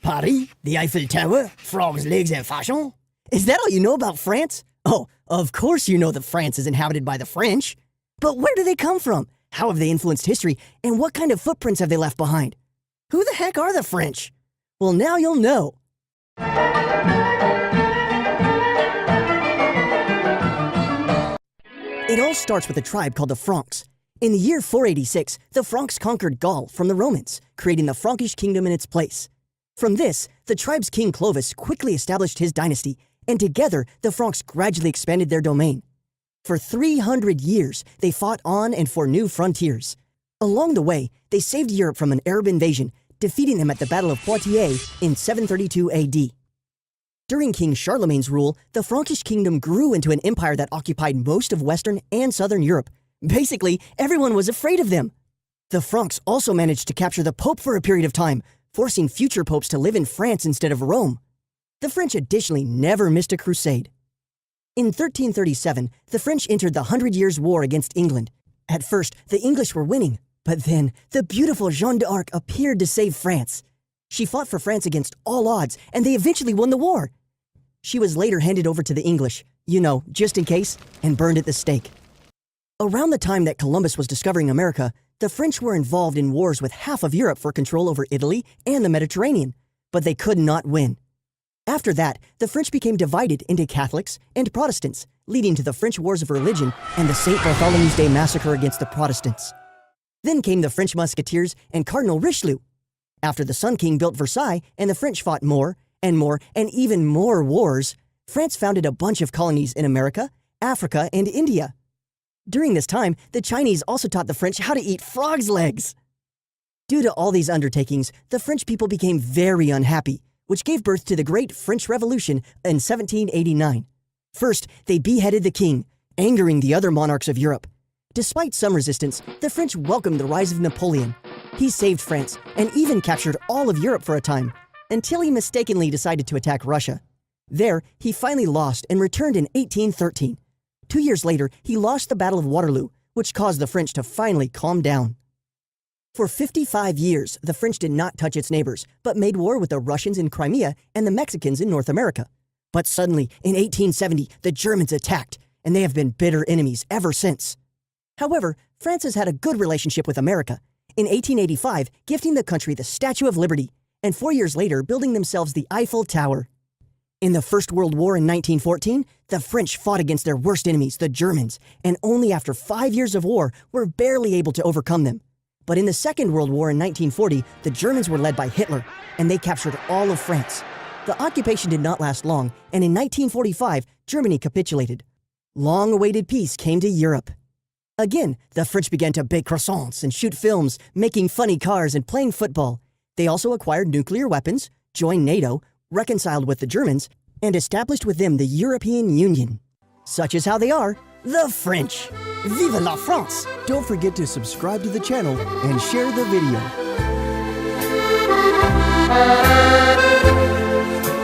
Paris, the Eiffel Tower, frogs' legs and fashion. Is that all you know about France? Oh, of course you know that France is inhabited by the French. But where do they come from? How have they influenced history? And what kind of footprints have they left behind? Who the heck are the French? Well, now you'll know. It all starts with a tribe called the Franks. In the year 486, the Franks conquered Gaul from the Romans, creating the Frankish kingdom in its place. From this, the tribe's king Clovis quickly established his dynasty, and together the Franks gradually expanded their domain. For 300 years, they fought on and for new frontiers. Along the way, they saved Europe from an Arab invasion, defeating them at the Battle of Poitiers in 732 AD. During King Charlemagne's rule, the Frankish kingdom grew into an empire that occupied most of Western and Southern Europe. Basically, everyone was afraid of them. The Franks also managed to capture the Pope for a period of time, forcing future popes to live in France instead of Rome. The French additionally never missed a crusade. In 1337, the French entered the 100 Years' War against England. At first, the English were winning, but then the beautiful Jeanne d'Arc appeared to save France. She fought for France against all odds, and they eventually won the war. She was later handed over to the English, just in case, and burned at the stake. Around the time that Columbus was discovering America, the French were involved in wars with half of Europe for control over Italy and the Mediterranean, but they could not win. After that, the French became divided into Catholics and Protestants, leading to the French Wars of Religion and the St. Bartholomew's Day massacre against the Protestants. Then came the French Musketeers and Cardinal Richelieu. After the Sun King built Versailles and the French fought more and even more wars, France founded a bunch of colonies in America, Africa, and India. During this time, the Chinese also taught the French how to eat frogs' legs. Due to all these undertakings, the French people became very unhappy, which gave birth to the Great French Revolution in 1789. First, they beheaded the king, angering the other monarchs of Europe. Despite some resistance, the French welcomed the rise of Napoleon. He saved France and even captured all of Europe for a time, until he mistakenly decided to attack Russia. There, he finally lost and returned in 1813. 2 years later, he lost the Battle of Waterloo, which caused the French to finally calm down. For 55 years, the French did not touch its neighbors, but made war with the Russians in Crimea and the Mexicans in North America. But suddenly, in 1870, the Germans attacked, and they have been bitter enemies ever since. However, France has had a good relationship with America, in 1885 gifting the country the Statue of Liberty, and 4 years later building themselves the Eiffel Tower. In the First World War in 1914, the French fought against their worst enemies, the Germans, and only after 5 years of war were barely able to overcome them. But in the Second World War in 1940, the Germans were led by Hitler, and they captured all of France. The occupation did not last long, and in 1945, Germany capitulated. Long-awaited peace came to Europe. Again, the French began to bake croissants and shoot films, making funny cars and playing football. They also acquired nuclear weapons, joined NATO, reconciled with the Germans, and established with them the European Union. Such is how they are, the French. Vive la France! Don't forget to subscribe to the channel and share the video.